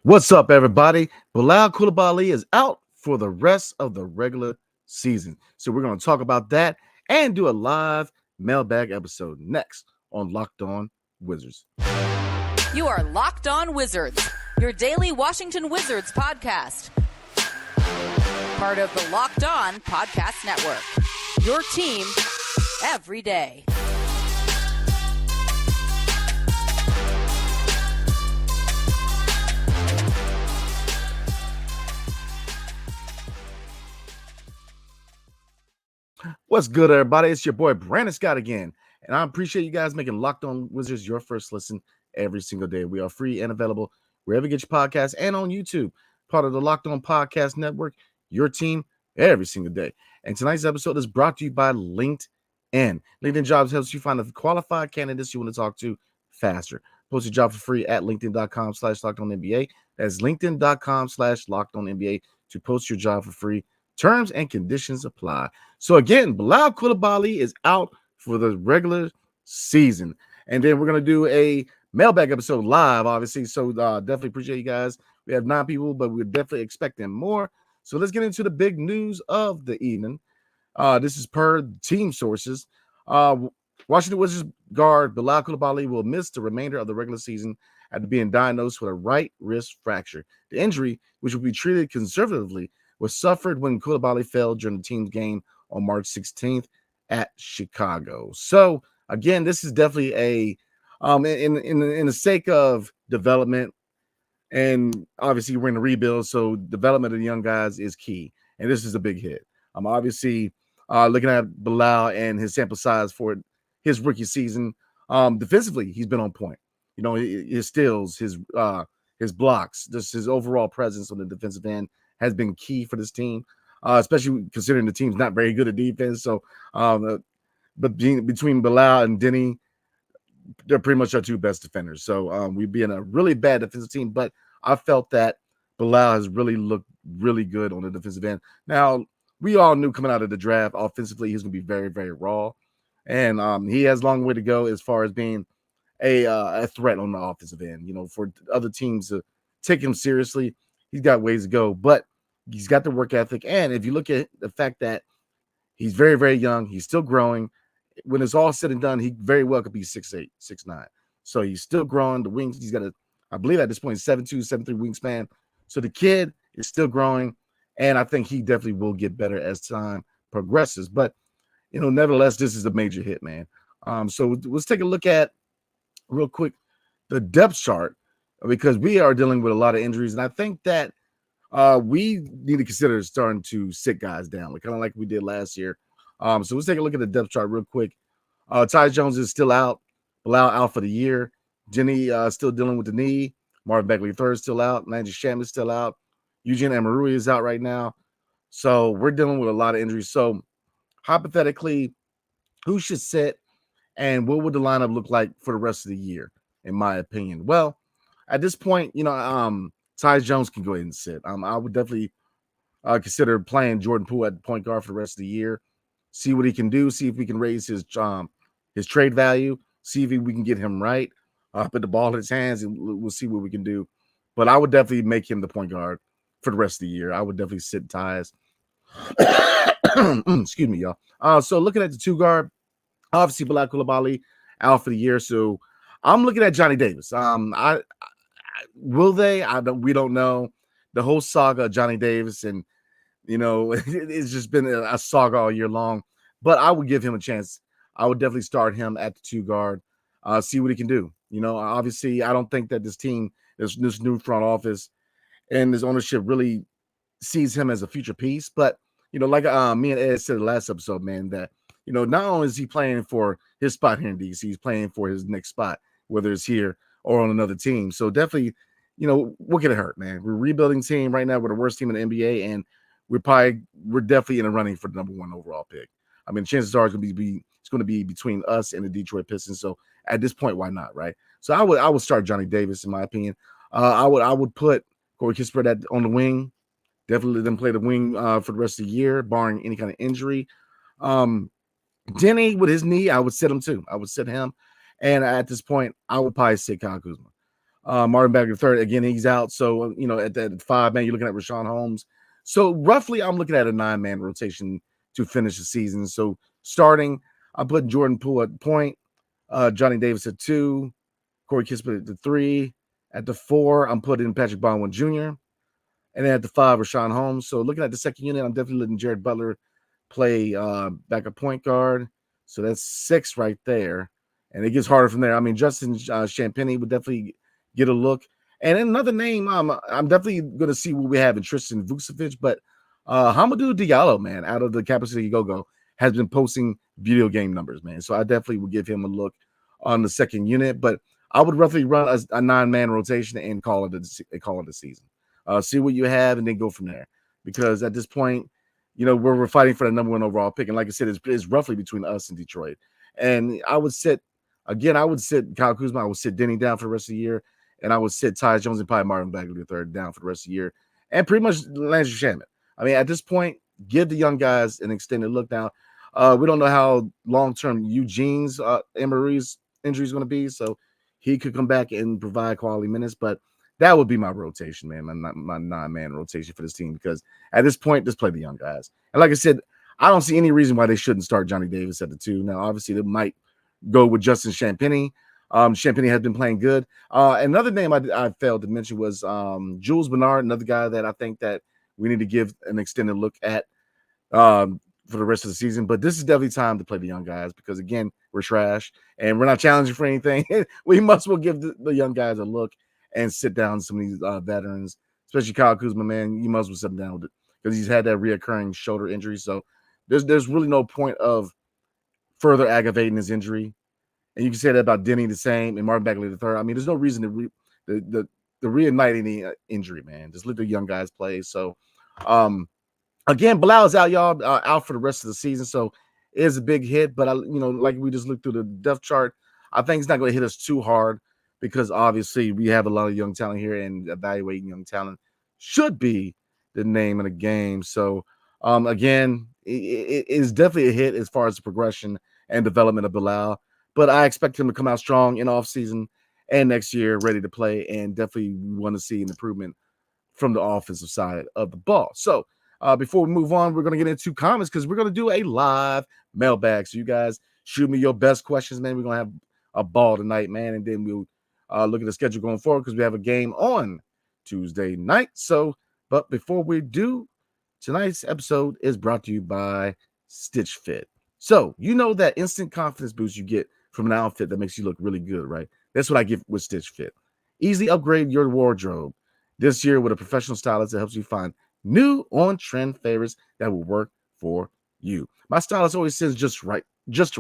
What's up, everybody? Bilal Coulibaly is out for the rest of the regular season. So we're going to talk about that and do a live mailbag episode next on Locked On Wizards. You are Locked On Wizards, your daily Washington Wizards podcast. Part of the Locked On Podcast Network. Your team every day. What's good, everybody? It's your boy Brandon Scott again, and I appreciate you guys making Locked On Wizards your first listen every single day. We are free and available wherever you get your podcasts and on YouTube. Part of the Locked On Podcast Network, your team every single day. And tonight's episode is brought to you by LinkedIn. LinkedIn Jobs helps you find the qualified candidates you want to talk to faster. Post your job for free at linkedin.com/LockedOnNBA. That's linkedin.com/LockedOnNBA to post your job for free. Terms and conditions apply. So again, Bilal Coulibaly is out for the regular season. And then we're going to do a mailbag episode live, obviously. So definitely appreciate you guys. We have 9 people, but we're definitely expecting more. So let's get into the big news of the evening. This is per team sources. Washington Wizards guard Bilal Coulibaly will miss the remainder of the regular season after being diagnosed with a right wrist fracture. The injury, which will be treated conservatively, was suffered when Coulibaly fell during the team's game on March 16th at Chicago. So again, this is definitely a in the sake of development, and obviously we're in a rebuild, so development of the young guys is key, and this is a big hit. I'm obviously looking at Bilal and his sample size for his rookie season. Defensively, he's been on point. You know, his steals, his blocks, just his overall presence on the defensive end has been key for this team, especially considering the team's not very good at defense. So, but between Bilal and Dennys, they're pretty much our 2 best defenders. So we'd be in a really bad defensive team, but I felt that Bilal has really looked really good on the defensive end. Now, we all knew coming out of the draft, offensively, he's going to be very, very raw. And he has a long way to go as far as being a threat on the offensive end. You know, for other teams to take him seriously, he's got ways to go. But he's got the work ethic. And if you look at the fact that he's very, very young, he's still growing. When it's all said and done, he very well could be 6'8", 6'9". So he's still growing. The wings, he's got I believe at this point, 7'2", 7'3" wingspan. So the kid is still growing. And I think he definitely will get better as time progresses. But, you know, nevertheless, this is a major hit, man. So let's take a look at, real quick, the depth chart, because we are dealing with a lot of injuries. And I think that we need to consider starting to sit guys down, kind of like we did last year. So let's take a look at the depth chart real quick. Tyus Jones is still out. Bilal out for the year. Jenny still dealing with the knee. Marvin Bagley III is still out. Landry Shamet is still out. Eugene Amarui is out right now. So we're dealing with a lot of injuries. So hypothetically, who should sit and what would the lineup look like for the rest of the year, in my opinion? Well, at this point, you know, Tyus Jones can go ahead and sit. I would definitely consider playing Jordan Poole at point guard for the rest of the year. See what he can do. See if we can raise his trade value. See if we can get him right. Put the ball in his hands, and we'll see what we can do. But I would definitely make him the point guard for the rest of the year. I would definitely sit Tyus. Excuse me, y'all. So looking at the 2 guard, obviously Bilal Coulibaly out for the year. So I'm looking at Johnny Davis. Will they? We don't know. The whole saga of Johnny Davis, and you know, it's just been a saga all year long. But I would give him a chance. I would definitely start him at the 2 guard. See what he can do. You know, obviously, I don't think that this team, this new front office, and this ownership really sees him as a future piece. But you know, like me and Ed said in the last episode, man, that you know, not only is he playing for his spot here in DC, he's playing for his next spot, whether it's here or on another team. So definitely, you know, what can it hurt, man? We're a rebuilding team right now. We're the worst team in the NBA, and we're definitely in the running for the number 1 overall pick. I mean, chances are it's going to be between us and the Detroit Pistons. So at this point, why not, right? So I would start Johnny Davis, in my opinion. I would put Corey Kispert on the wing. Definitely let them play the wing for the rest of the year, barring any kind of injury. Denny with his knee, I would sit him too. I would sit him. And at this point, I would probably sit Kyle Kuzma. Martin Bagley III, again, he's out. So, at that 5 man, you're looking at Rashawn Holmes. So roughly, I'm looking at a 9-man rotation to finish the season. So starting, I'm putting Jordan Poole at point, Johnny Davis at 2, Corey Kispert at the 3. At the 4, I'm putting Patrick Baldwin Jr. And then at the 5, Rashawn Holmes. So looking at the second unit, I'm definitely letting Jared Butler play backup point guard. So that's 6 right there. And it gets harder from there. I mean, Justin Champagny would definitely get a look. And another name, I'm definitely going to see what we have in Tristan Vucevic. But Hamidou Diallo, man, out of the Capital City Go-Go, has been posting video game numbers, man. So I definitely would give him a look on the second unit. But I would roughly run a 9-man rotation and call it a season. See what you have and then go from there. Because at this point, we're fighting for the number 1 overall pick. And like I said, it's roughly between us and Detroit. And I would sit Kyle Kuzma. I would sit Denny down for the rest of the year. And I would sit Tyus Jones and probably Marvin Bagley III down for the rest of the year. And pretty much Landry Shamet. I mean, at this point, give the young guys an extended look now. We don't know how long-term Eugene's Emery's injury is going to be. So he could come back and provide quality minutes. But that would be my rotation, man, my 9-man rotation for this team. Because at this point, just play the young guys. And like I said, I don't see any reason why they shouldn't start Johnny Davis at the 2. Now, obviously, they might go with Justin Champagny. Champagny has been playing good. Another name I failed to mention was Jules Bernard, another guy that I think that we need to give an extended look at for the rest of the season. But this is definitely time to play the young guys because, again, we're trash and we're not challenging for anything. We must well give the young guys a look and sit down some of these veterans, especially Kyle Kuzma, man. You must well sit down with it because he's had that reoccurring shoulder injury. So there's really no point of further aggravating his injury. And you can say that about Denny the same and Martin Bagley III. I mean, there's no reason to reignite any injury, man. Just let the young guys play. So, again, Bilal is out, y'all, out for the rest of the season. So it is a big hit. But, like we just looked through the depth chart, I think it's not going to hit us too hard because obviously we have a lot of young talent here and evaluating young talent should be the name of the game. So, again, it is definitely a hit as far as the progression and development of Bilal. But I expect him to come out strong in offseason and next year, ready to play, and definitely want to see an improvement from the offensive side of the ball. So before we move on, we're going to get into comments because we're going to do a live mailbag. So you guys shoot me your best questions, man. We're going to have a ball tonight, man, and then we'll look at the schedule going forward because we have a game on Tuesday night. So, but before we do, tonight's episode is brought to you by Stitch Fit. So you know that instant confidence boost you get from an outfit that makes you look really good, right? That's what I get with Stitch Fit. Easily upgrade your wardrobe this year with a professional stylist that helps you find new on-trend favorites that will work for you. My stylist always sends just the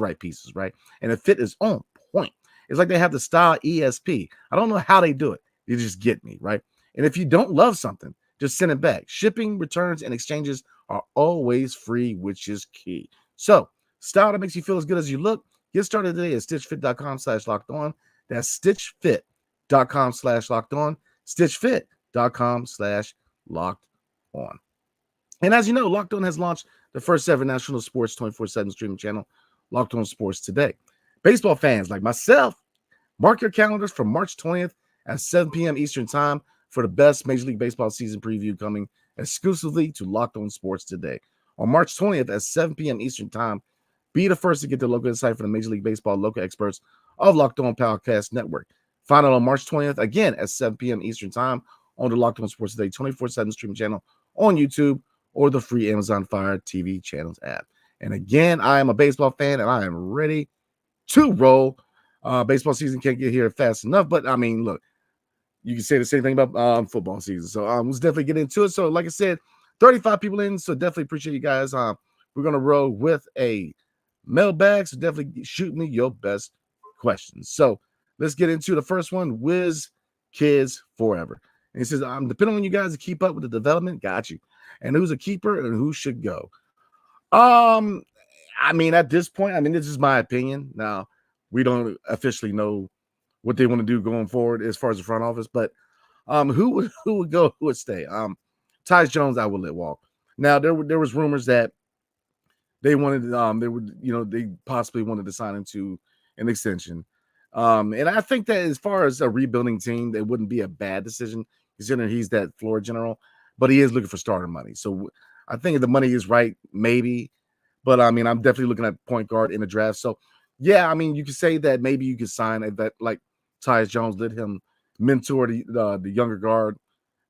right pieces, right? And the fit is on point. It's like they have the style ESP. I don't know how they do it. They just get me, right? And if you don't love something, just send it back. Shipping, returns, and exchanges are always free, which is key. So, style that makes you feel as good as you look. Get started today at stitchfit.com/lockedon. That's stitchfit.com/lockedon. Stitchfit.com/lockedon. And as you know, Locked On has launched the first ever national sports 24/7 streaming channel, Locked On Sports Today. Baseball fans like myself, mark your calendars for March 20th at 7 p.m. Eastern Time for the best Major League Baseball season preview coming exclusively to Locked On Sports Today. On March 20th at 7 p.m. Eastern Time, be the first to get the local insight from the Major League Baseball local experts of Locked On Podcast Network. Find out on March 20th, again at 7 p.m. Eastern Time on the Locked On Sports Today 24/7 streaming channel on YouTube or the free Amazon Fire TV channels app. And again, I am a baseball fan and I am ready to roll. Baseball season can't get here fast enough, but I mean, look, you can say the same thing about football season. So let's definitely get into it. So like I said, 35 people in, so definitely appreciate you guys. We're going to roll with a mailbag, so definitely shoot me your best questions. So let's get into the first one. Wiz Kids Forever. And he says, I'm depending on you guys to keep up with the development. Got you. And who's a keeper and who should go? I mean, at this point, I mean, this is my opinion. Now, we don't officially know what they want to do going forward as far as the front office, but who would go, who would stay? Tyus Jones, I will let walk. Now, there was rumors that they wanted, they possibly wanted to sign him to an extension. And I think that as far as a rebuilding team, it wouldn't be a bad decision considering he's that floor general, but he is looking for starter money. So I think if the money is right, maybe. But I mean, I'm definitely looking at point guard in the draft. So yeah, I mean, you could say that maybe you could sign a vet like Tyus Jones, let him mentor the younger guard,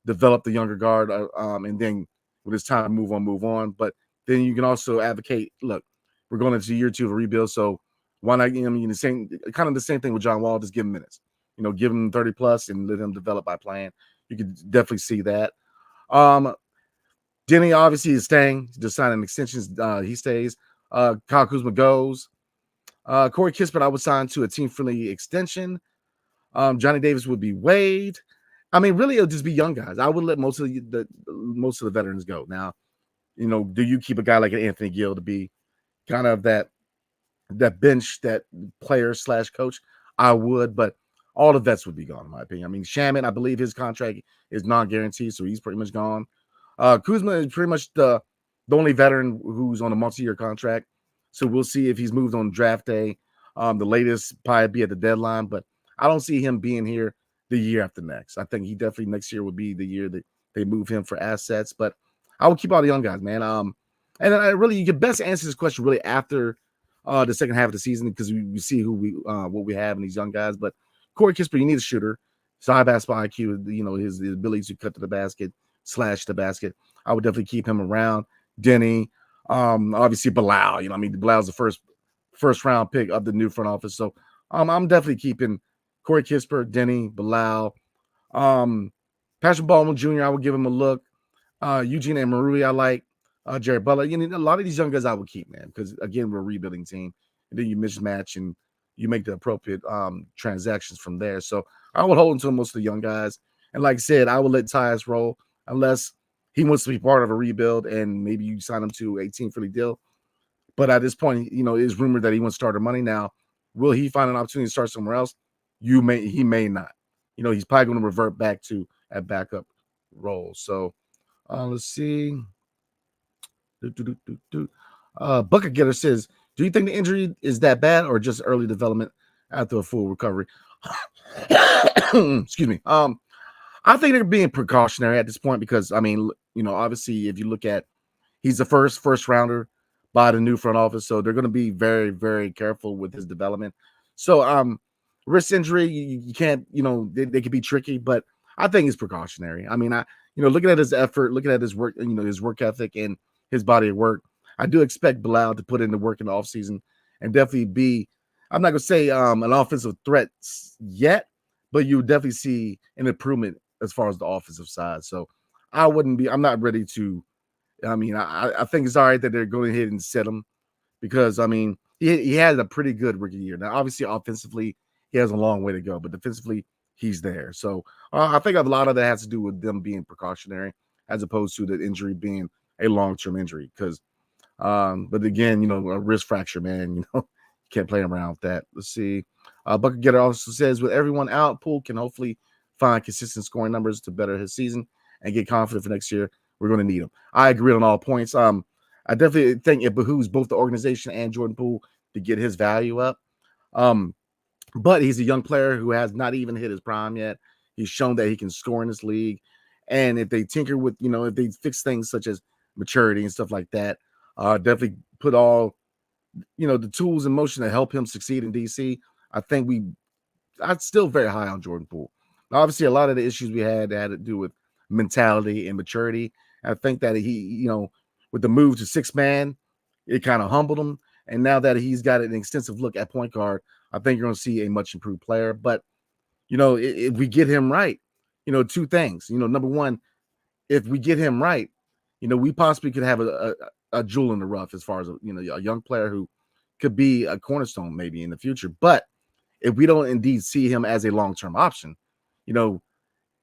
develop the younger guard, and then when it's time to move on. But then you can also advocate, look, we're going into year 2 of a rebuild, so why not? I mean, the same thing with John Wall. Just give him minutes, give him 30 plus and let him develop by playing. You can definitely see that. Denny obviously is staying, just signing extensions. He stays. Kyle Kuzma goes. Corey Kispert, I would sign to a team-friendly extension. Johnny Davis would be waived. I mean, really, it'll just be young guys. I would let most of the veterans go. Now, do you keep a guy like an Anthony Gill to be kind of that bench, that player / coach? I would, but all the vets would be gone, in my opinion. I mean, Shaman, I believe his contract is non-guaranteed, so he's pretty much gone. Kuzma is pretty much the only veteran who's on a multi-year contract, so we'll see if he's moved on draft day. The latest probably be at the deadline, but I don't see him being here the year after next. I think he definitely next year would be the year that they move him for assets, but I will keep all the young guys, man. And I really, you can best answer this question really after the second half of the season because we see who what we have in these young guys. But Corey Kispert, you need a shooter. His high basketball IQ, his ability to cut to the basket, slash the basket. I would definitely keep him around. Denny, obviously Bilal. Bilal's the first round pick of the new front office. So I'm definitely keeping Corey Kispert, Denny, Bilal. Patrick Baldwin Jr., I would give him a look. Eugene and Marui, I like. Jared Butler. A lot of these young guys I would keep, man, because again, we're a rebuilding team. And then you mismatch and you make the appropriate transactions from there. So I would hold until most of the young guys. And like I said, I would let Tyus roll unless he wants to be part of a rebuild and maybe you sign him to a team-friendly deal. But at this point, it is rumored that he wants starter money. Now, will he find an opportunity to start somewhere else? He may not. He's probably going to revert back to a backup role. So let's see. Bucket Getter says, do you think the injury is that bad or just early development after a full recovery? Excuse me. I think they're being precautionary at this point because, obviously, if you look at, he's the first rounder by the new front office, so they're going to be very, very careful with his development. So, wrist injury, you can't, they can be tricky, but I think it's precautionary. Looking at his effort, looking at his work, his work ethic and his body of work, I do expect Bilal to put in the work in the offseason and definitely be, I'm not going to say an offensive threat yet, but you definitely see an improvement as far as the offensive side. So I'm not ready to, I think it's all right that they're going ahead and set him because, he had a pretty good rookie year. Now, obviously, offensively, he has a long way to go, but defensively, he's there. So I think a lot of that has to do with them being precautionary as opposed to the injury being a long-term injury because, but again, a wrist fracture, man, you can't play around with that. Let's see. Bucket Getter also says, with everyone out, Poole can hopefully find consistent scoring numbers to better his season and get confident for next year. We're going to need him. I agree on all points. I definitely think it behooves both the organization and Jordan Poole to get his value up. But he's a young player who has not even hit his prime yet. He's shown that he can score in this league. And if they tinker with, if they fix things such as maturity and stuff like that, definitely put all, the tools in motion to help him succeed in DC. I'm still very high on Jordan Poole. Obviously, a lot of the issues we had to do with mentality and maturity. I think that he, with the move to 6-man, it kind of humbled him. And now that he's got an extensive look at point guard, I think you're going to see a much improved player. But, if we get him right, two things. Number one, if we get him right, we possibly could have a jewel in the rough as far as, a young player who could be a cornerstone maybe in the future. But if we don't indeed see him as a long-term option,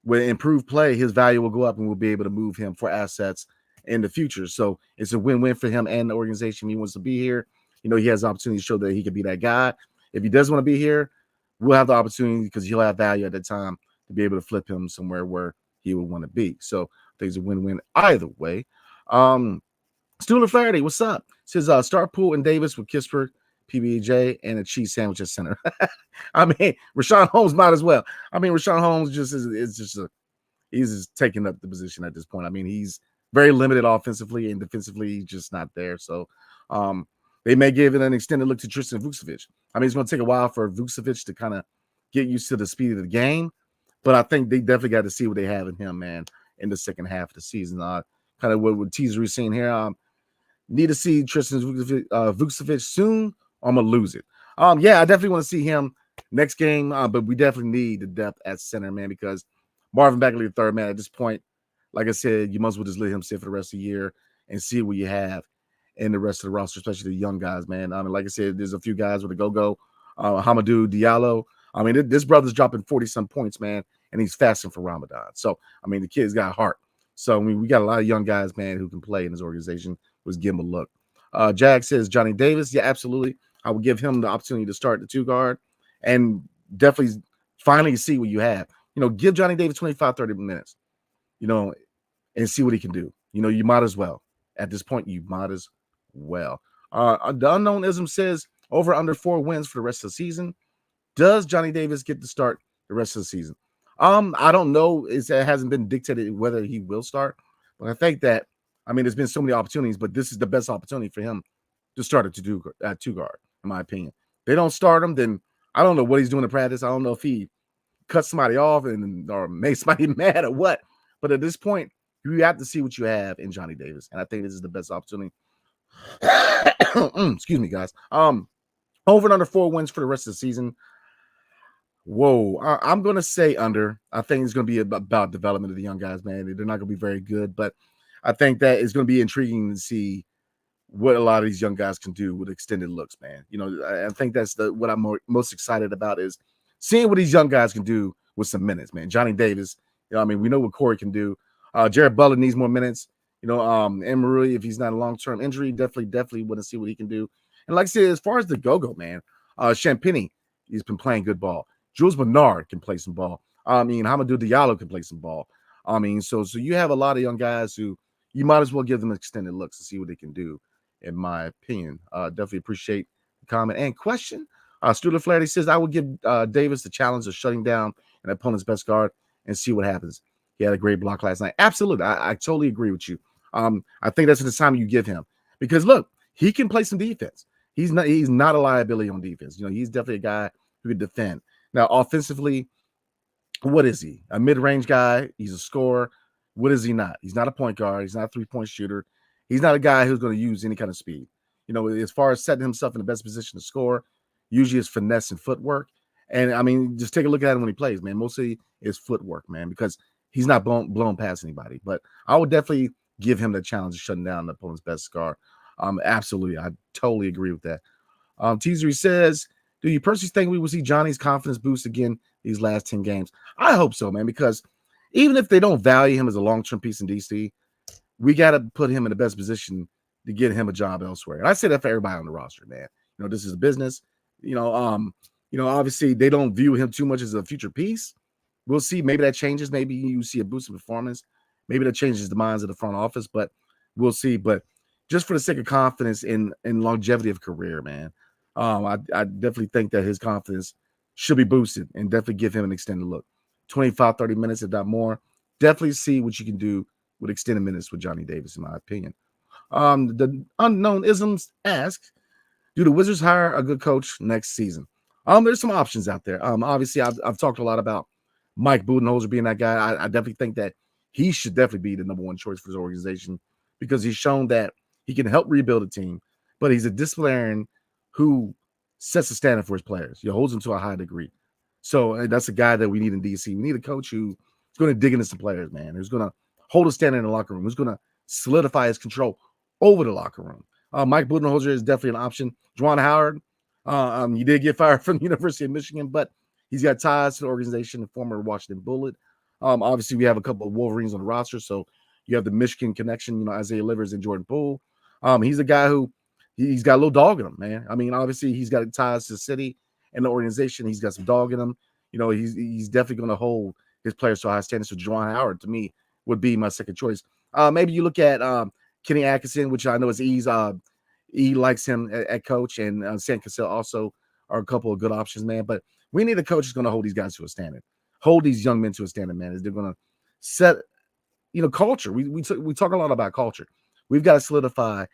with improved play, his value will go up and we'll be able to move him for assets in the future. So it's a win-win for him and the organization. He wants to be here. He has the opportunity to show that he could be that guy. If he does want to be here, we'll have the opportunity because he'll have value at the time to be able to flip him somewhere where he would want to be. So I think it's a win-win either way. Stuart Flaherty, what's up? Says start Poole and Davis with Kispert PBJ, and a cheese sandwich at center. I mean, Rashawn Holmes might as well. I mean, Rashawn Holmes he's just taking up the position at this point. I mean, he's very limited offensively, and defensively, he's just not there. So they may give it an extended look to Tristan Vukcevic. I mean, it's going to take a while for Vukcevic to kind of get used to the speed of the game, but I think they definitely got to see what they have in him, man, in the second half of the season. Kind of what teaser we're seeing here. Need to see Tristan Vukcevic soon, or I'm going to lose it. Yeah, I definitely want to see him next game, but we definitely need the depth at center, man, because Marvin Bagley III, man, at this point, like I said, you must as well just let him sit for the rest of the year and see what you have in the rest of the roster, especially the young guys, man. I mean, like I said, there's a few guys with a go-go. Hamidou Diallo. I mean, this brother's dropping 40-some points, man, and he's fasting for Ramadan. So, I mean, the kid's got heart. So, I mean, we got a lot of young guys, man, who can play in this organization. Let's give him a look. Jag says Johnny Davis. Yeah, absolutely. I would give him the opportunity to start the two guard and definitely finally see what you have. You know, give Johnny Davis 25, 30 minutes, you know, and see what he can do. You know, you might as well. At this point, you might as well. The Unknown-ism says over under 4 wins for the rest of the season. Does Johnny Davis get to start the rest of the season? I don't know. It hasn't been dictated whether he will start, but I think that, I mean, there's been so many opportunities, but this is the best opportunity for him to start at two guard, in my opinion. They don't start him, then I don't know what he's doing in practice. I don't know if he cuts somebody off or makes somebody mad or what. But at this point, you have to see what you have in Johnny Davis, and I think this is the best opportunity. Excuse me, guys. Over and under 4 wins for the rest of the season. Whoa, I'm going to say under. I think it's going to be about development of the young guys, man. They're not going to be very good, but I think that it's going to be intriguing to see what a lot of these young guys can do with extended looks, man. You know, I think that's what I'm most excited about is seeing what these young guys can do with some minutes, man. Johnny Davis, you know, I mean, we know what Corey can do. Jared Butler needs more minutes. You know, Emery, if he's not a long-term injury, definitely want to see what he can do. And like I said, as far as the go-go, man, Champagny, he's been playing good ball. Jules Bernard can play some ball. I mean, Hamidou Diallo can play some ball. I mean, so you have a lot of young guys who you might as well give them extended looks to see what they can do, in my opinion. Definitely appreciate the comment and question. Stuart Flaherty says, I would give Davis the challenge of shutting down an opponent's best guard and see what happens. He had a great block last night. Absolutely. I totally agree with you. I think that's the time you give him. Because, look, he can play some defense. He's not a liability on defense. You know, he's definitely a guy who can defend. Now, offensively, what is he? A mid-range guy. He's a scorer. What is he not? He's not a point guard. He's not a three-point shooter. He's not a guy who's going to use any kind of speed. You know, as far as setting himself in the best position to score, usually it's finesse and footwork. And, I mean, just take a look at him when he plays, man. Mostly it's footwork, man, because he's not blown past anybody. But I would definitely give him the challenge of shutting down the opponent's best guard. Absolutely. I totally agree with that. Teasery says, do you personally think we will see Johnny's confidence boost again these last 10 games? I hope so, man, because even if they don't value him as a long-term piece in DC, we got to put him in the best position to get him a job elsewhere. And I say that for everybody on the roster, man. You know, this is a business. You know, obviously they don't view him too much as a future piece. We'll see. Maybe that changes. Maybe you see a boost in performance. Maybe that changes the minds of the front office, but we'll see. But just for the sake of confidence and longevity of career, man, I definitely think that his confidence should be boosted and definitely give him an extended look. 25, 30 minutes, if not more. Definitely see what you can do with extended minutes with Johnny Davis, in my opinion. The Unknown Isms asks, do the Wizards hire a good coach next season? There's some options out there. Obviously, I've talked a lot about Mike Budenholzer being that guy. I definitely think that he should definitely be the number one choice for his organization because he's shown that he can help rebuild a team, but he's a disciplinarian who sets the standard for his players. He holds them to a high degree. So that's a guy that we need in DC. We need a coach who's going to dig into some players, man, who's going to hold a standard in the locker room, who's going to solidify his control over the locker room. Mike Budenholzer is definitely an option. Juwan Howard, he did get fired from the University of Michigan, but he's got ties to the organization, the former Washington Bullet. Obviously, we have a couple of Wolverines on the roster, so you have the Michigan connection, you know, Isaiah Livers and Jordan Poole. He's a guy who he's got a little dog in him, man. I mean, obviously, he's got ties to the city and the organization. He's got some dog in him. You know, he's definitely going to hold his players to a high standard. So Juwan Howard, to me, would be my second choice. Maybe you look at Kenny Atkinson, which I know is He likes him at coach, and San Cassell also are a couple of good options, man. But we need a coach who's going to hold these guys to a standard, hold these young men to a standard, man. Is they're going to set, culture. We talk a lot about culture. We've got to solidify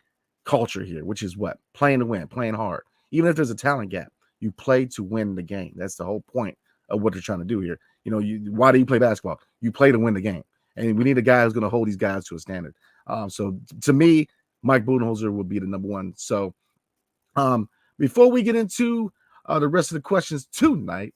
culture here, which is what? Playing to win, playing hard. Even if there's a talent gap, you play to win the game. That's the whole point of what they're trying to do here. Why do you play basketball? You play to win the game. And we need a guy who's going to hold these guys to a standard. So to me, Mike Budenholzer would be the number one. So before we get into the rest of the questions tonight,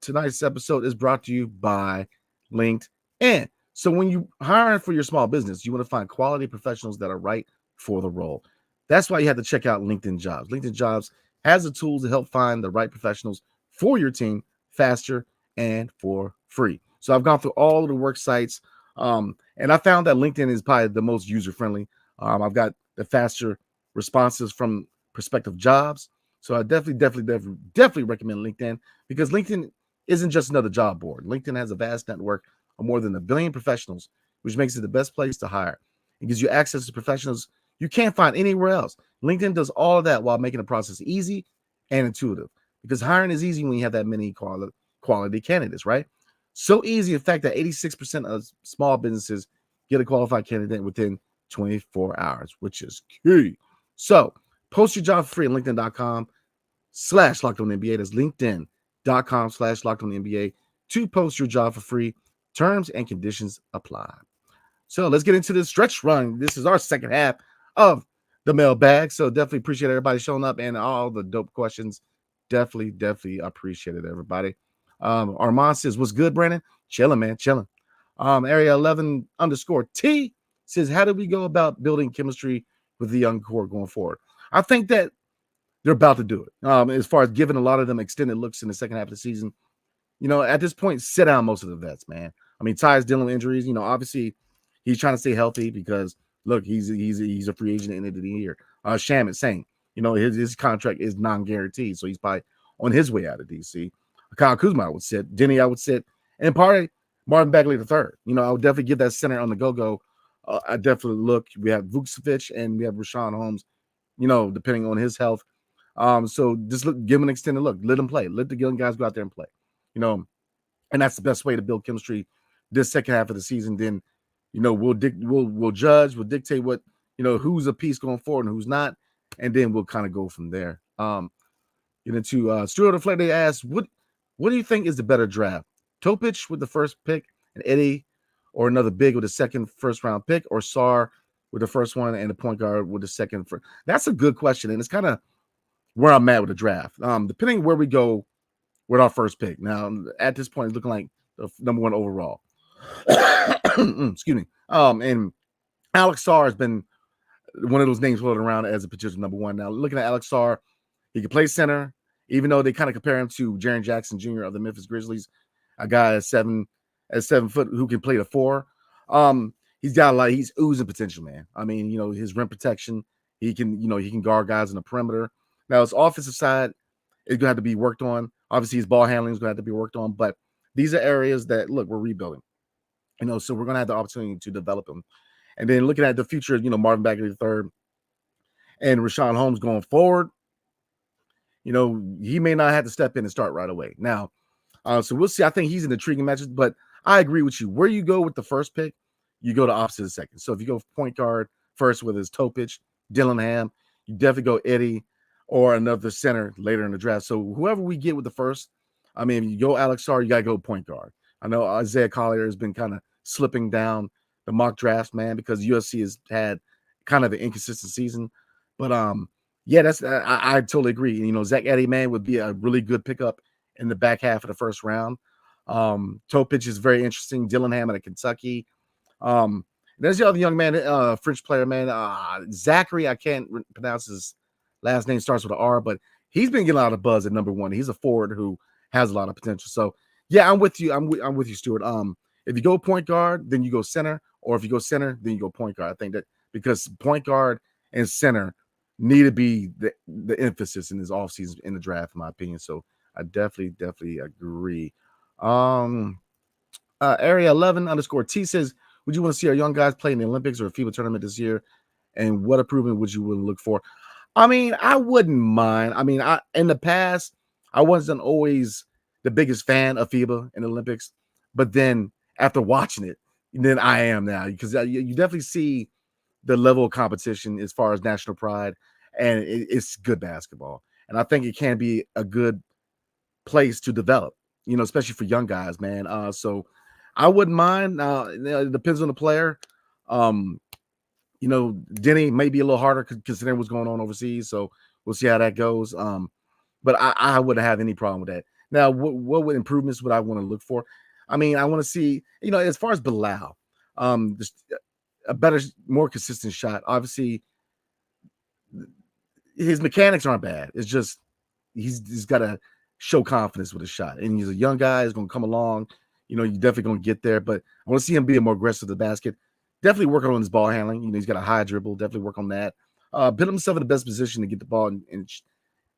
tonight's episode is brought to you by LinkedIn. So when you hire for your small business, you want to find quality professionals that are right for the role. That's why you have to check out LinkedIn Jobs. LinkedIn Jobs has the tools to help find the right professionals for your team faster and for free. So I've gone through all of the work sites, and I found that LinkedIn is probably the most user-friendly. I've got the faster responses from prospective jobs. So I definitely recommend LinkedIn, because LinkedIn isn't just another job board. LinkedIn has a vast network of more than 1 billion professionals, which makes it the best place to hire. It gives you access to professionals you can't find anywhere else. LinkedIn does all of that while making the process easy and intuitive, because hiring is easy when you have that many quality candidates, right? So easy, in fact, that 86% of small businesses get a qualified candidate within 24 hours, which is key. So post your job for free at LinkedIn.com/LockedOnNBA. That's LinkedIn.com/LockedOnNBA to post your job for free. Terms and conditions apply. So let's get into this stretch run. This is our second half of the mailbag. So definitely appreciate everybody showing up and all the dope questions. Definitely appreciate it, everybody. Armand says, "What's good, Brandon?" Chilling, man, chilling. Area 11_T says, "How do we go about building chemistry with the young core going forward?" I think that they're about to do it. As far as giving a lot of them extended looks in the second half of the season, at this point, sit down most of the vets, man. I mean, Ty's dealing with injuries. Obviously, he's trying to stay healthy because, look, he's a free agent at the end of the year. Shamit saying, his contract is non-guaranteed, so he's probably on his way out of DC. Kyle Kuzma, I would sit. Denny, I would sit. And probably Marvin Bagley the third. I would definitely give that center on the go-go. I definitely look. We have Vucevic and we have Rashawn Holmes, depending on his health. So just give him an extended look. Let him play. Let the young guys go out there and play. And that's the best way to build chemistry this second half of the season. Then, we'll judge, we'll dictate what, who's a piece going forward and who's not, and then we'll kind of go from there. Stuart Deflected asks, what do you think is the better draft? Topic with the first pick and Eddie, or another big with the second first round pick, or Sarr with the first one and the point guard with the second? That's a good question, and it's kind of where I'm at with the draft. Depending where we go with our first pick. Now, at this point, it's looking like the number one overall. Excuse me. And Alex Sarr has been one of those names floating around as a potential number one. Now, looking at Alex Sarr, he can play center, even though they kind of compare him to Jaren Jackson Jr. of the Memphis Grizzlies, a guy at 7 foot who can play the 4. He's oozing potential, man. I mean, his rim protection, he can guard guys in the perimeter. Now, his offensive side is gonna have to be worked on. Obviously, his ball handling is gonna have to be worked on, but these are areas that, look, we're rebuilding. So we're gonna have the opportunity to develop them. And then looking at the future, Marvin Bagley III and Rashawn Holmes going forward, he may not have to step in and start right away. Now, so we'll see. I think he's an intriguing matchup, but I agree with you. Where you go with the first pick, you go to opposite the second. So if you go point guard first with his Topic, Dillingham, you definitely go Eddie or another center later in the draft. So whoever we get with the first, I mean, if you go Alex Sarr, you got to go point guard. I know Isaiah Collier has been kind of slipping down the mock drafts, man, because USC has had kind of an inconsistent season. But yeah, I totally agree. Zach Edey, man, would be a really good pickup in the back half of the first round. Topic is very interesting. Dillingham out of Kentucky. There's the other young man, French player, man, Zachary. I can't pronounce his last name, starts with an R, but he's been getting a lot of buzz at number one. He's a forward who has a lot of potential. So yeah, I'm with you. I'm with you, Stuart. If you go point guard, then you go center, or if you go center, then you go point guard. I think that because point guard and center need to be the emphasis in this offseason in the draft, in my opinion. So I definitely agree. Area 11_T says, would you want to see our young guys play in the Olympics or a FIBA tournament this year? and what improvement would you look for? I mean, I wouldn't mind. I mean, in the past, I wasn't always the biggest fan of FIBA in the Olympics, but then after watching it, then I am now, because you definitely see the level of competition as far as national pride, and it's good basketball. And I think it can be a good place to develop, especially for young guys, man. So I wouldn't mind. It depends on the player. Um, Denny may be a little harder considering what's going on overseas. So we'll see how that goes. But I wouldn't have any problem with that. Now, what improvements would I want to look for? I mean, I want to see, as far as Bilal, just a better, more consistent shot. Obviously, his mechanics aren't bad. It's just he's got to show confidence with his shot. And he's a young guy. He's going to come along. You're definitely going to get there. But I want to see him be more aggressive to the basket. Definitely work on his ball handling. He's got a high dribble. Definitely work on that. Put himself in the best position to get the ball and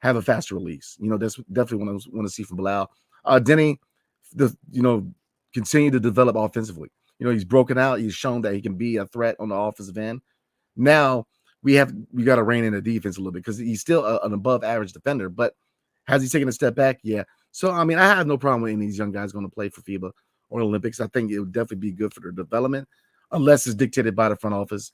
have a faster release. That's definitely what I want to see from Bilal. Denny, continue to develop offensively. He's broken out. He's shown that he can be a threat on the offensive end. Now we got to rein in the defense a little bit, because he's still an above average defender, but has he taken a step back? Yeah. So, I mean, I have no problem with any of these young guys going to play for FIBA or Olympics. I think it would definitely be good for their development, unless it's dictated by the front office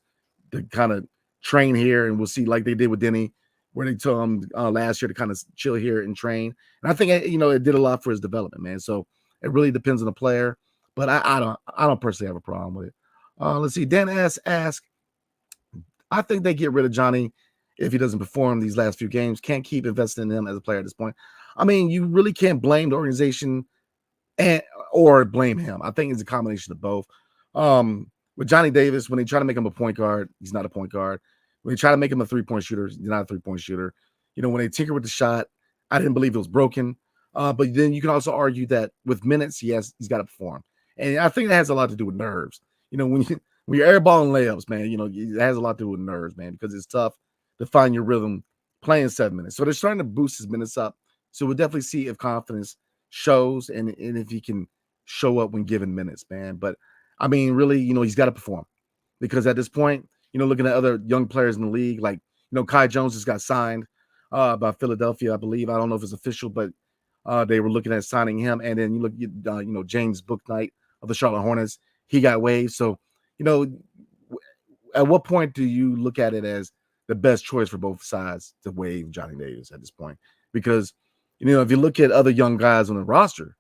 to kind of train here. And we'll see, like they did with Denny, where they told him last year to kind of chill here and train. And I think, it did a lot for his development, man. So it really depends on the player, but I don't personally have a problem with it. Let's see. Dan asked, I think they get rid of Johnny if he doesn't perform these last few games. Can't keep investing in him as a player at this point. I mean, you really can't blame the organization or blame him. I think it's a combination of both. With Johnny Davis, when they try to make him a point guard, he's not a point guard. When they try to make him a three-point shooter, he's not a three-point shooter. When they tinker with the shot, I didn't believe it was broken. But then you can also argue that with minutes, he's got to perform. And I think that has a lot to do with nerves. When you're airballing layups, man, it has a lot to do with nerves, man, because it's tough to find your rhythm playing 7 minutes. So they're starting to boost his minutes up. So we'll definitely see if confidence shows and if he can show up when given minutes, man. But I mean, really, he's got to perform, because at this point, looking at other young players in the league, like, Kai Jones just got signed by Philadelphia, I believe. I don't know if it's official, but they were looking at signing him. And then you look at, James Bouknight of the Charlotte Hornets, he got waived. So, at what point do you look at it as the best choice for both sides to waive Johnny Davis at this point? Because, if you look at other young guys on the roster,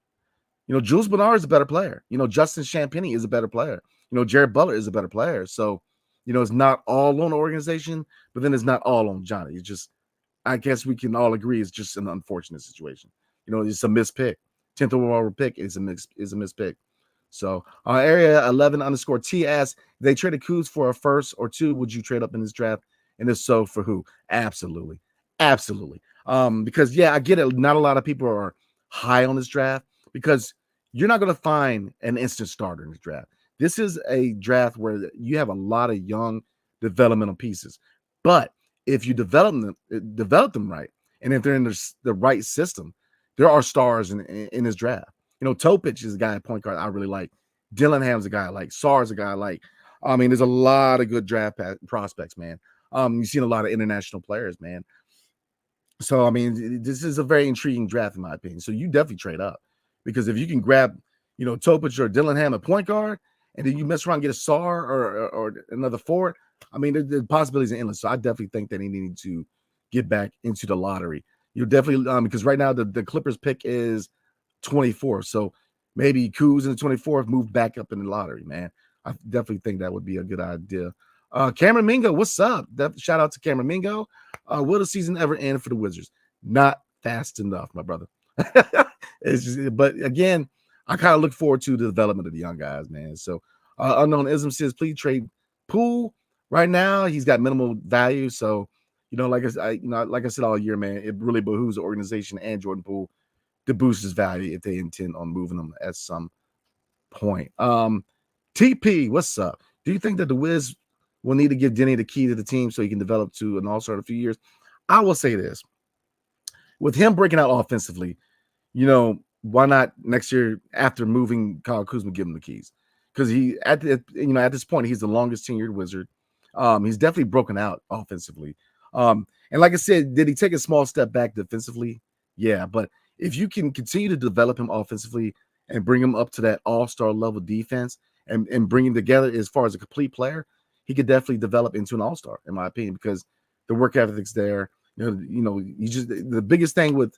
Jules Bernard is a better player. Justin Champagnie is a better player. Jared Butler is a better player. So, it's not all on the organization, but then it's not all on Johnny. It's just, I guess we can all agree, it's just an unfortunate situation. It's a missed pick. 10th overall pick is a missed pick. So, area 11_T asks, they traded Kuz for a first or two. Would you trade up in this draft? And if so, for who? Absolutely. Because, I get it. Not a lot of people are high on this draft, because you're not going to find an instant starter in this draft. This is a draft where you have a lot of young developmental pieces. But if you develop them right, and if they're in the right system, there are stars in this draft. Topic is a guy at point guard I really like. Dillingham's a guy I like. Sarr's a guy I like. I mean, there's a lot of good draft prospects, man. You've seen a lot of international players, man. So, I mean, this is a very intriguing draft, in my opinion. So you definitely trade up, because if you can grab, Topic or Dillingham at point guard, and then you mess around and get a Sarr or another forward, I mean, the possibilities are endless. So I definitely think that he needed to get back into the lottery. You definitely, because right now the Clippers pick is 24. So maybe Kuz in the 24th moved back up in the lottery, man. I definitely think that would be a good idea. Cameron Mingo, what's up? Shout out to Cameron Mingo. Will the season ever end for the Wizards? Not fast enough, my brother. But again, I kind of look forward to the development of the young guys, man. So Unknown Ism says, please trade Poole. Right now, he's got minimal value. So, like I said all year, man, it really behooves the organization and Jordan Poole to boost his value if they intend on moving him at some point. TP, what's up? Do you think that the Wiz will need to give Denny the key to the team so he can develop to an all-star in a few years? I will say this. With him breaking out offensively, why not next year after moving Kyle Kuzma, give him the keys? Because at this point, he's the longest tenured Wizard. He's definitely broken out offensively. And like I said, did he take a small step back defensively? Yeah, but if you can continue to develop him offensively and bring him up to that all-star level defense and bring him together as far as a complete player, he could definitely develop into an all-star, in my opinion, because the work ethic's there. You just the biggest thing with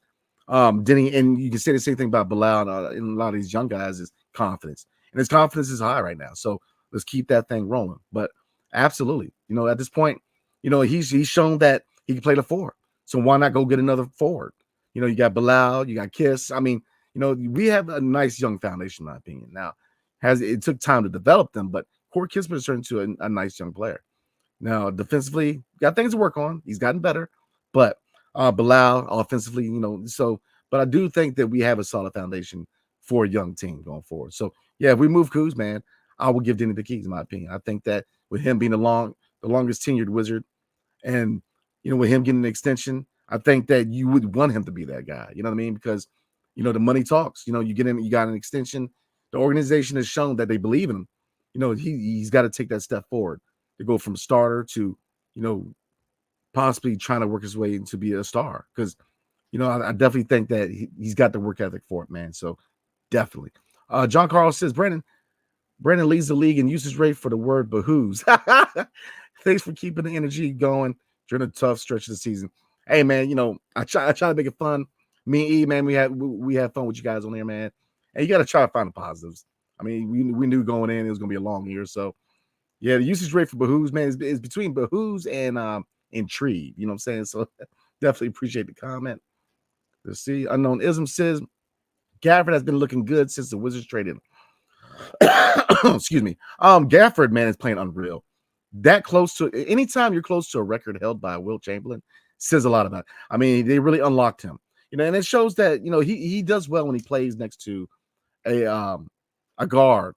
Denny, and you can say the same thing about Bilal and a lot of these young guys is confidence. And his confidence is high right now. So let's keep that thing rolling. But absolutely, at this point, he's shown that he can play the forward. So why not go get another forward? You got Bilal, you got Kiss. I mean, we have a nice young foundation, in my opinion. Now, it took time to develop them, but Corey Kispert has turned into a nice young player. Now, defensively, got things to work on. He's gotten better, but Bilal offensively, but I do think that we have a solid foundation for a young team going forward. So yeah, if we move Kuz, man, I will give Denny the keys, in my opinion. I think that with him being the longest tenured Wizard, and with him getting an extension, I think that you would want him to be that guy. You know what I mean? Because the money talks. You get him, you got an extension. The organization has shown that they believe in him. He's got to take that step forward to go from starter to possibly trying to work his way into be a star. Because I definitely think that he's got the work ethic for it, man. So definitely. John Carl says, Brandon leads the league in usage rate for the word bahooz. Thanks for keeping the energy going during a tough stretch of the season. Hey, man, I try to make it fun. Me and E, man, we had fun with you guys on there, man. And you got to try to find the positives. I mean, we knew going in it was going to be a long year. So, yeah, the usage rate for bahooz, man, is between bahooz and intrigue. You know what I'm saying? So, definitely appreciate the comment. Let's see. Unknown Ism says, Gafford has been looking good since the Wizards traded him. Excuse me. Gafford, man, is playing unreal. That close to anytime you're close to a record held by Wilt Chamberlain says a lot about it. I mean, they really unlocked him. And it shows that he does well when he plays next to a guard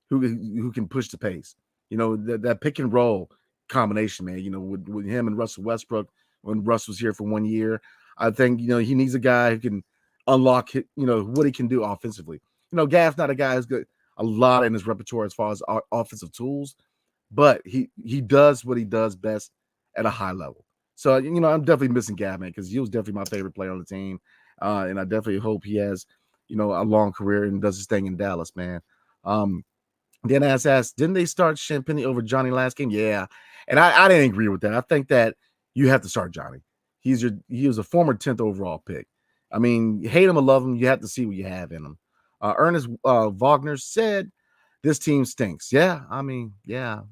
who can push the pace. That pick and roll combination, man. With him and Russell Westbrook when Russ was here for 1 year, I think he needs a guy who can unlock what he can do offensively. Gaff's not a guy who's got a lot in his repertoire as far as offensive tools, but he does what he does best at a high level. So I'm definitely missing Gaff, man, because he was definitely my favorite player on the team, and I definitely hope he has a long career and does his thing in Dallas, man. Then asked, didn't they start Champagny over Johnny last game? Yeah, and I didn't agree with that. I think that you have to start Johnny. He was a former 10th overall pick. I mean, you hate him or love him, you have to see what you have in him. Ernest Wagner said, this team stinks. Yeah, I mean, yeah.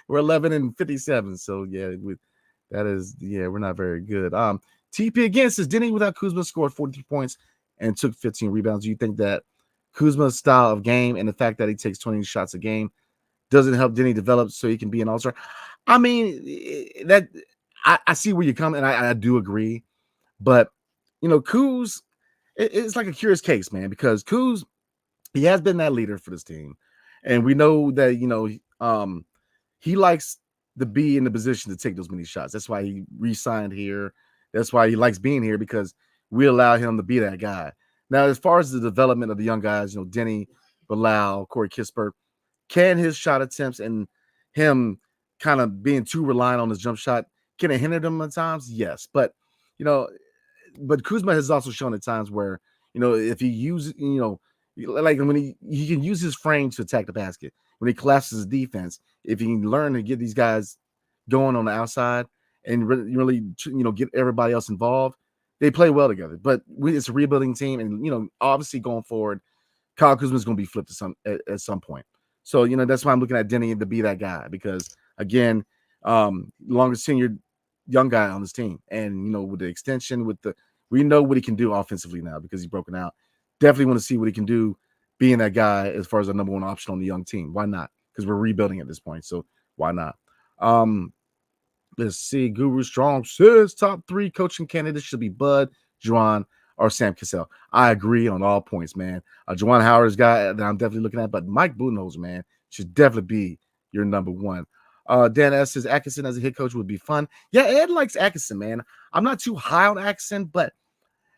We're 11-57, so yeah, we're not very good. TP again says, Denny without Kuzma scored 43 points and took 15 rebounds. Do you think that Kuzma's style of game and the fact that he takes 20 shots a game doesn't help Denny develop so he can be an all-star? I mean, that I see where you're coming, and I do agree. But, Kuz, it's like a curious case, man, because Kuz, he has been that leader for this team. And we know that, he likes to be in the position to take those many shots. That's why he re-signed here. That's why he likes being here, because we allow him to be that guy. Now, as far as the development of the young guys, Denny, Bilal, Corey Kispert, can his shot attempts and him kind of being too reliant on his jump shot, can it hinder them at times? Yes. But, but Kuzma has also shown at times where, if he uses, like when he can use his frame to attack the basket. When he collapses his defense, if he can learn to get these guys going on the outside and really get everybody else involved, they play well together. But it's a rebuilding team, and obviously going forward, Kyle Kuzma is going to be flipped at some point. So that's why I'm looking at Denny to be that guy, because again, longest tenured young guy on this team, and with the extension, we know what he can do offensively now because he's broken out. Definitely want to see what he can do being that guy as far as the number one option on the young team. Why not? Because we're rebuilding at this point, so why not? Let's see. Guru Strong says top 3 coaching candidates should be Bud, Juwan, or Sam Cassell. I agree on all points, man. Juwan Howard's guy that I'm definitely looking at, but Mike Budenholzer, man, should definitely be your number one. Dan S says Atkinson as a head coach would be fun. Yeah, Ed likes Atkinson, man. I'm not too high on Atkinson, but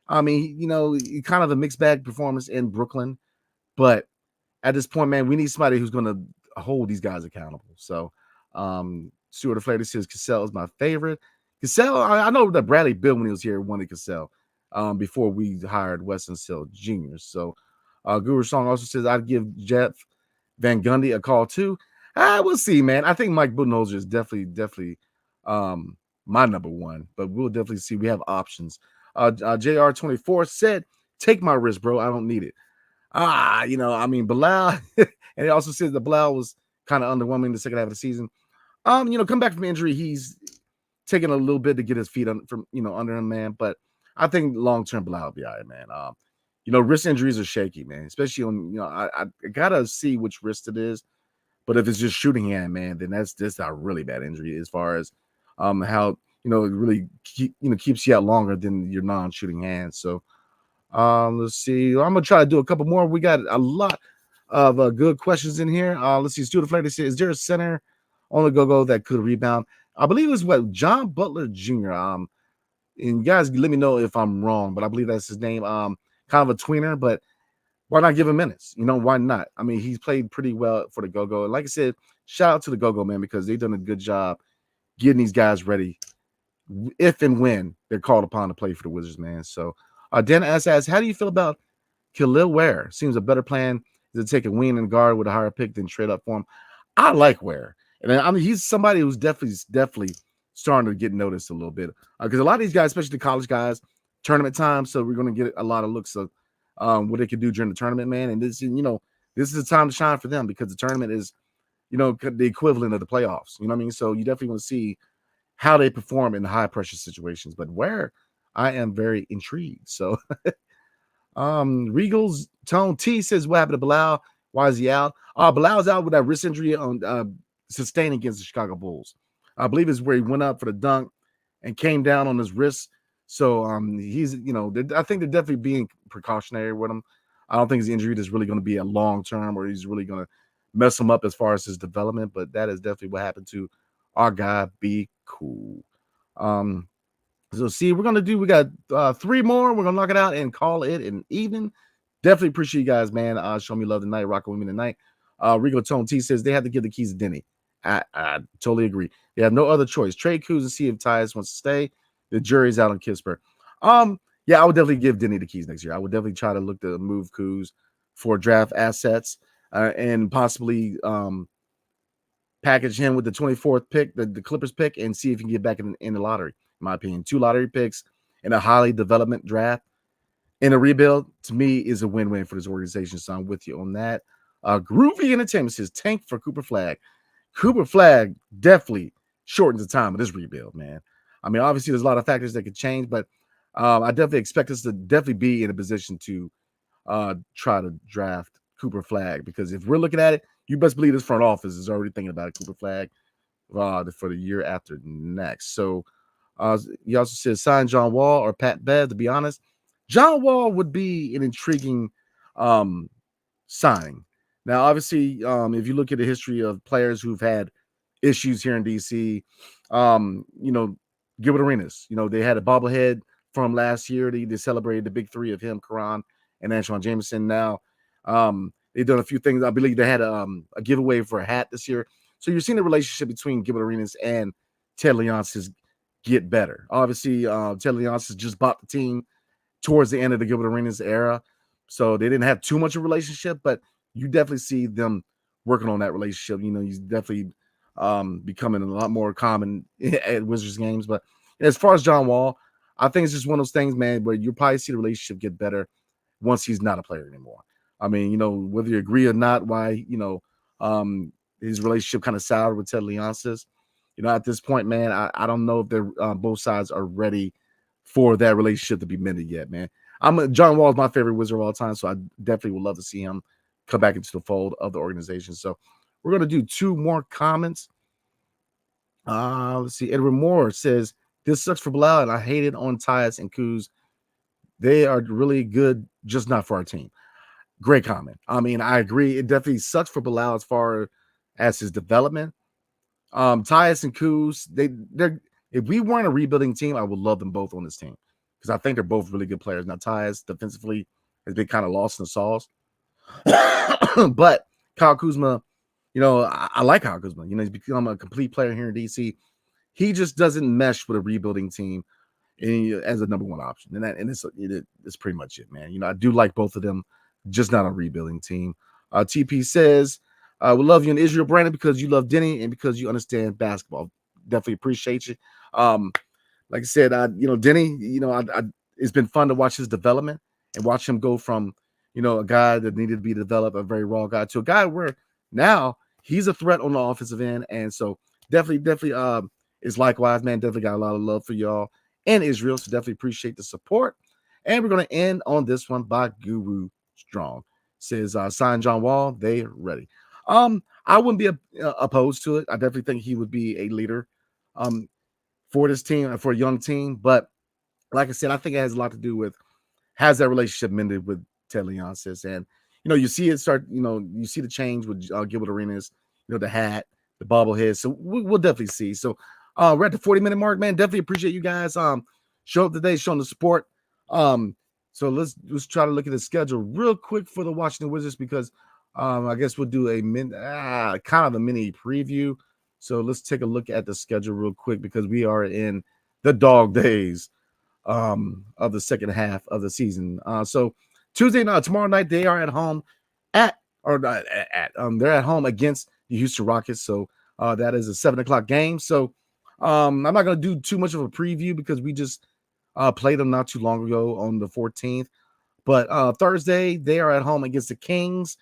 I mean, kind of a mixed bag performance in Brooklyn. But at this point, man, we need somebody who's going to hold these guys accountable. So Stuart Flaherty says Cassell is my favorite. Cassell, I know that Bradley Bill, when he was here, wanted Cassell before we hired Weston Sill Jr. So Guru Song also says I'd give Jeff Van Gundy a call too. We'll see, man. I think Mike Budenholzer is definitely my number one, but we'll definitely see. We have options. JR24 said, take my risk, bro. I don't need it. Bilal, and he also says that Bilal was kind of underwhelming the second half of the season. Come back from injury, he's taking a little bit to get his feet under him, man. But I think long term Bilal will be all right, man. Wrist injuries are shaky, man. Especially on, I gotta see which wrist it is. But if it's just shooting hand, man, then that's just a really bad injury as far as how it really keeps you out longer than your non-shooting hand. So let's see. I'm gonna try to do a couple more. We got a lot of good questions in here. Let's see. Student Flair says, is there a center on the go-go that could rebound? I believe it's John Butler Jr. And you guys let me know if I'm wrong, but I believe that's his name. Kind of a tweener, but why not give him minutes? Why not? I mean, he's played pretty well for the go-go. And like I said, shout out to the go-go, man, because they've done a good job getting these guys ready if and when they're called upon to play for the Wizards, man. So Dennis asks, how do you feel about Khalil Ware? Seems a better plan is to take a wing and guard with a higher pick than trade up for him. I like Ware. And he's somebody who's definitely starting to get noticed a little bit. Because a lot of these guys, especially the college guys, tournament time, so we're going to get a lot of looks of what they can do during the tournament, man. And this is the time to shine for them because the tournament is, the equivalent of the playoffs. You know what I mean? So you definitely want to see how they perform in high pressure situations. But Ware, I am very intrigued. So Regal's Tone T says, what happened to Bilal? Why is he out? Bilal's out with that wrist injury on sustained against the Chicago Bulls. I believe it's where he went up for the dunk and came down on his wrist. So he's, I think they're definitely being precautionary with him. I don't think his injury is really going to be a long term or he's really going to mess him up as far as his development. But that is definitely what happened to our guy. Be cool. So see, we got 3 more. We're gonna knock it out and call it an evening. Definitely appreciate you guys, man. Show me love tonight, rocking with me tonight. Rico Tone T says they have to give the keys to Denny. I totally agree. They have no other choice. Trade Kuz and see if Tyus wants to stay. The jury's out on Kispert. Yeah, I would definitely give Denny the keys next year. I would definitely try to look to move Kuz for draft assets and possibly package him with the 24th pick, the Clippers pick, and see if you can get back in the lottery. In my opinion, 2 lottery picks in a highly development draft in a rebuild, to me, is a win-win for this organization. So I'm with you on that. Groovy Entertainment says tank for Cooper Flag. Cooper Flag definitely shortens the time of this rebuild, man. I mean, obviously, there's a lot of factors that could change, but I definitely expect us to definitely be in a position to try to draft Cooper Flag, because if we're looking at it, you best believe this front office is already thinking about a Cooper Flag for the year after next. So he also says sign John Wall or Pat Bev. To be honest, John Wall would be an intriguing signing. Now, obviously, if you look at the history of players who've had issues here in DC, Gilbert Arenas, they had a bobblehead from last year. They celebrated the big 3 of him, Karan, and Antoine Jameson. Now, they've done a few things. I believe they had a giveaway for a hat this year. So you're seeing the relationship between Gilbert Arenas and Ted Leonsis get better. Obviously, Ted Leonsis just bought the team towards the end of the Gilbert Arenas era. So they didn't have too much of a relationship, but you definitely see them working on that relationship. He's definitely becoming a lot more common at Wizards games. But as far as John Wall, I think it's just one of those things, man, where you'll probably see the relationship get better once he's not a player anymore. I mean, whether you agree or not, why, his relationship kind of soured with Ted Leonsis. At this point, man, I don't know if they're both sides are ready for that relationship to be mended yet, man. John Wall is my favorite Wizard of all time, so I definitely would love to see him come back into the fold of the organization. So we're going to do 2 more comments. Let's see. Edward Moore says, this sucks for Bilal, and I hate it on Tyus and Kuz. They are really good, just not for our team. Great comment. I mean, I agree. It definitely sucks for Bilal as far as his development. Tyus and Kuz, they're if we weren't a rebuilding team, I would love them both on this team because I think they're both really good players. Now, Tyus defensively has been kind of lost in the sauce, but Kyle Kuzma I like Kyle Kuzma. He's become a complete player here in DC. He just doesn't mesh with a rebuilding team as a number one option, and it's pretty much it, man. I do like both of them, just not a rebuilding team. TP says, "We love you in Israel, Brandon, because you love Denny and because you understand basketball. Definitely appreciate you." Like I said, Denny, it's been fun to watch his development and watch him go from, a guy that needed to be developed, a very raw guy, to a guy where now he's a threat on the offensive end. And so definitely is likewise, man. Definitely got a lot of love for y'all in Israel. So definitely appreciate the support. And we're going to end on this one by Guru Strong. Says, sign John Wall. They ready. I wouldn't be opposed to it. I definitely think he would be a leader for this team, for a young team. But like I said, I think it has a lot to do with has that relationship mended with Ted Leonsis. And, you see it start, you see the change with Gilbert Arenas, the hat, the bobblehead. So we'll definitely see. So we're at the 40-minute mark, man. Definitely appreciate you guys show up today, showing the support. So let's try to look at the schedule real quick for the Washington Wizards because I guess we'll do a kind of a mini preview. So let's take a look at the schedule real quick because we are in the dog days of the second half of the season. So tomorrow night they are at home they're at home against the Houston Rockets. So that is a 7:00 game. So I'm not going to do too much of a preview because we just played them not too long ago on the 14th. But Thursday they are at home against the Kings.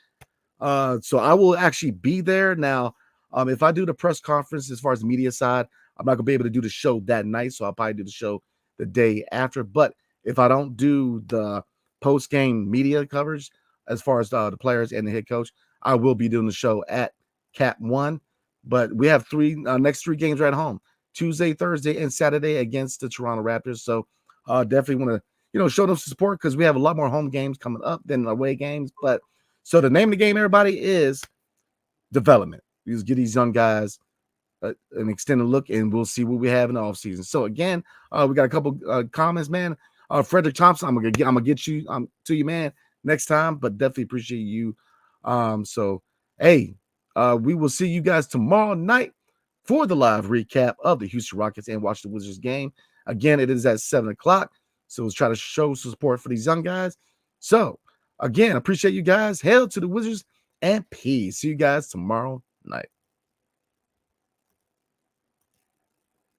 So I will actually be there. Now, if I do the press conference as far as the media side, I'm not gonna be able to do the show that night. So I'll probably do the show the day after. But if I don't do the post-game media coverage as far as the players and the head coach, I will be doing the show at Cap One. But we have next three games right at home: Tuesday, Thursday, and Saturday against the Toronto Raptors. So definitely want to show them support because we have a lot more home games coming up than away games. But so the name of the game, everybody, is development. We just get these young guys an extended look, and we'll see what we have in the offseason. So again, we got a couple comments, man. Frederick Thompson, I'm gonna get you to you, man, next time. But definitely appreciate you. So hey, we will see you guys tomorrow night for the live recap of the Houston Rockets and Washington Wizards game. Again, it is at 7:00. So let's try to show some support for these young guys. So again, appreciate you guys. Hail to the Wizards and peace. See you guys tomorrow night.